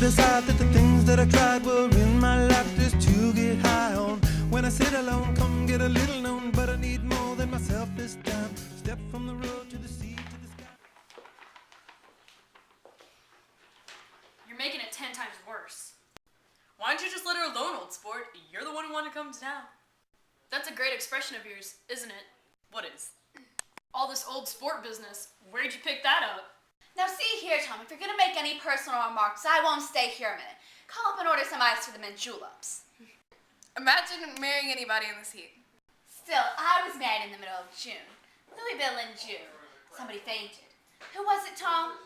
decide that the things that I tried were in my life just to get high on. When I sit alone, come get a little known, but I need more than myself this time. Step from the road to the sea to the sky. You're making it 10 times worse. Why don't you just let her alone, old sport? You're the one who wanted to come to town. That's a great expression of yours, isn't it? What is? All this old sport business. Where'd you pick that up? Now see here, Tom, if you're gonna make any personal remarks, I won't stay here a minute. Call up and order some ice for the mint juleps. Imagine marrying anybody in this heat. Still, I was married in the middle of June. Louisville in June. Somebody fainted. Who was it, Tom?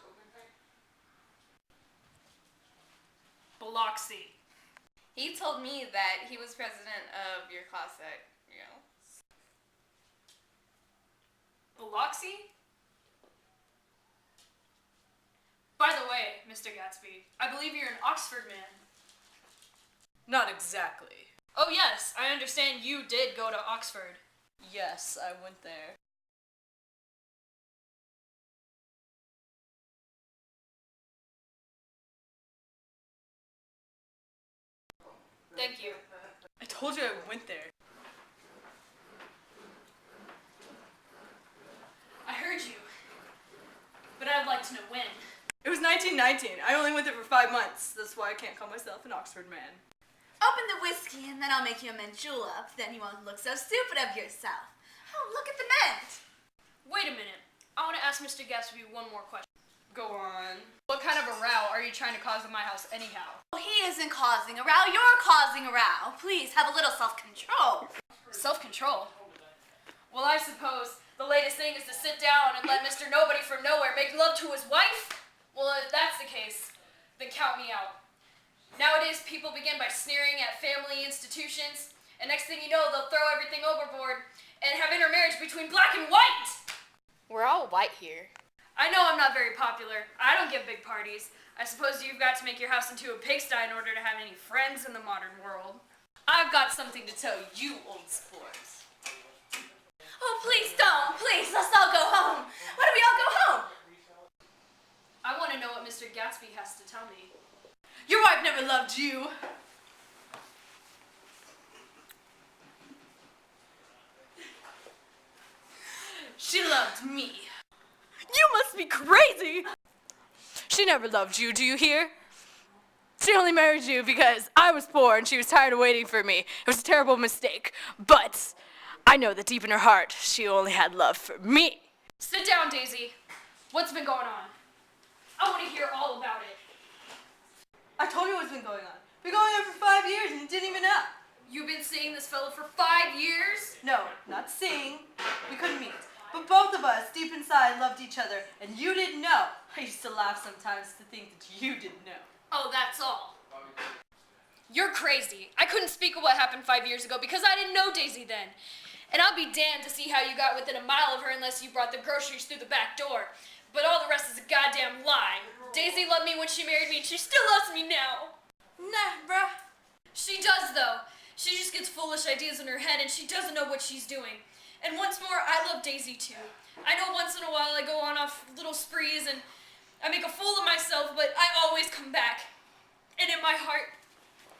Biloxi. He told me that he was president of your class at Yale. Biloxi? By the way, Mr. Gatsby, I believe you're an Oxford man. Not exactly. Oh yes, I understand you did go to Oxford. Yes, I went there. Thank you. I told you I went there. I heard you, but I'd like to know when. It was 1919. I only went there for 5 months. That's why I can't call myself an Oxford man. Open the whiskey and then I'll make you a mint julep. Then you won't look so stupid of yourself. Oh, look at the mint. Wait a minute. I want to ask Mr. Gatsby one more question. Go on. What kind of a row are you trying to cause in my house anyhow? Oh, he isn't causing a row. You're causing a row. Please, have a little self-control. Self-control? Well, I suppose the latest thing is to sit down and let Mr. Nobody from Nowhere make love to his wife? Well, if that's the case, then count me out. Nowadays, people begin by sneering at family institutions, and next thing you know, they'll throw everything overboard and have intermarriage between black and white! We're all white here. I know I'm not very popular. I don't give big parties. I suppose you've got to make your house into a pigsty in order to have any friends in the modern world. I've got something to tell you, old sports. Oh, please don't. Please, let's all go home. Why don't we all go home? I want to know what Mr. Gatsby has to tell me. Your wife never loved you. She loved me. You must be crazy! She never loved you, do you hear? She only married you because I was poor and she was tired of waiting for me. It was a terrible mistake, but I know that deep in her heart, she only had love for me. Sit down, Daisy. What's been going on? I want to hear all about it. I told you what's been going on. Been going on for 5 years and you didn't even know. You've been seeing this fellow for 5 years? No, not seeing. We couldn't meet. But both of us, deep inside, loved each other, and you didn't know. I used to laugh sometimes to think that you didn't know. Oh, that's all. You're crazy. I couldn't speak of what happened 5 years ago because I didn't know Daisy then. And I'll be damned to see how you got within a mile of her unless you brought the groceries through the back door. But all the rest is a goddamn lie. Daisy loved me when she married me, and she still loves me now. Nah, bruh. She does, though. She just gets foolish ideas in her head, and she doesn't know what she's doing. And once more, I love Daisy, too. I know once in a while I go on off little sprees, and I make a fool of myself, but I always come back. And in my heart,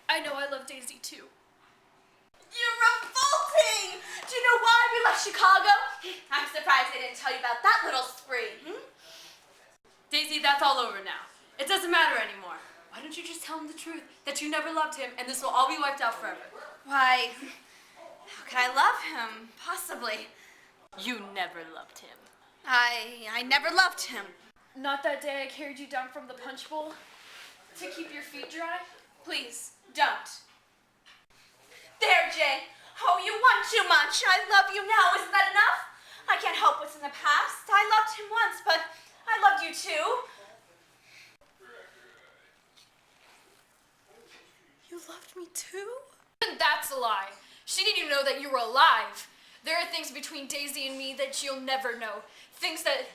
I know I love Daisy, too. You're revolting! Do you know why we left Chicago? I'm surprised they didn't tell you about that little spree. Daisy, that's all over now. It doesn't matter anymore. Why don't you just tell him the truth, that you never loved him, and this will all be wiped out forever? Why, how could I love him? Possibly. You never loved him. I never loved him. Not that day I carried you down from the punch bowl to keep your feet dry? Please, don't. There, Jay. Oh, you want too much. I love you now. Isn't that enough? I can't help what's in the past. I loved him once, but I loved you too. You loved me too? That's a lie. She didn't even know that you were alive. There are things between Daisy and me that you'll never know. Things that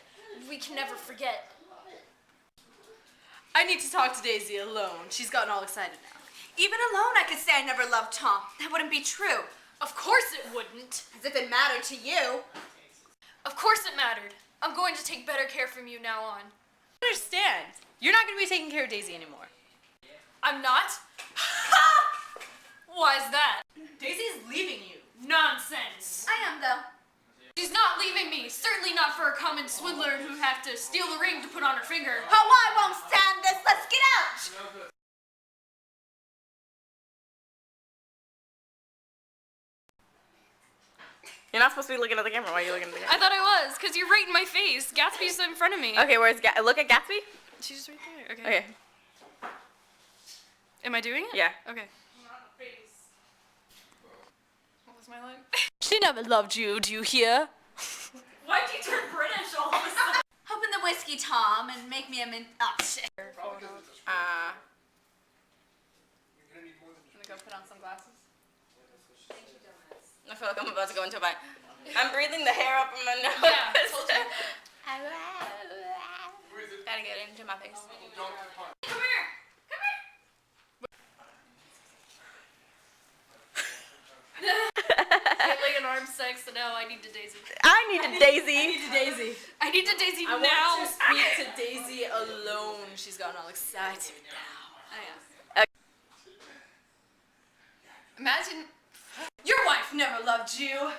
we can never forget. I need to talk to Daisy alone. She's gotten all excited now. Even alone, I could say I never loved Tom. That wouldn't be true. Of course it wouldn't. As if it mattered to you. Of course it mattered. I'm going to take better care from you now on. I understand. You're not going to be taking care of Daisy anymore. I'm not? Why is that? Daisy's leaving you. Nonsense. I am, though. She's not leaving me. Certainly not for a common swindler who'd have to steal the ring to put on her finger. Oh, I won't stand this. Let's get out. You're not supposed to be looking at the camera. Why are you looking at the camera? I thought I was, because you're right in my face. Gatsby's in front of me. Okay, where's look at Gatsby? She's right there. Okay. Okay. Am I doing it? Yeah. Okay. What was my line? She never loved you, do you hear? Why'd you turn British all of a sudden? Open the whiskey, Tom, and make me a mint. Oh, shit. I'm gonna go put on some glasses. I feel like I'm about to go into my. I'm breathing the hair up in my nose. Yeah, I told you. Gotta get it into my face. Come here. I had like an arm sex, so now I need to Daisy. I need a Daisy. Daisy. I need to Daisy I now. want to speak to Daisy alone. She's gotten all excited now. Oh, yeah. Imagine. Your wife never loved you.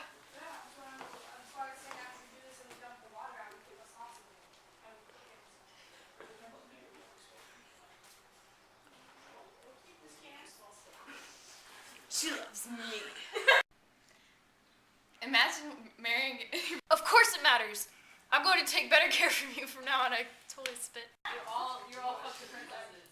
She loves me. Imagine marrying. Of course it matters. I'm going to take better care of you from now on. I totally spit. You're all fucking princesses.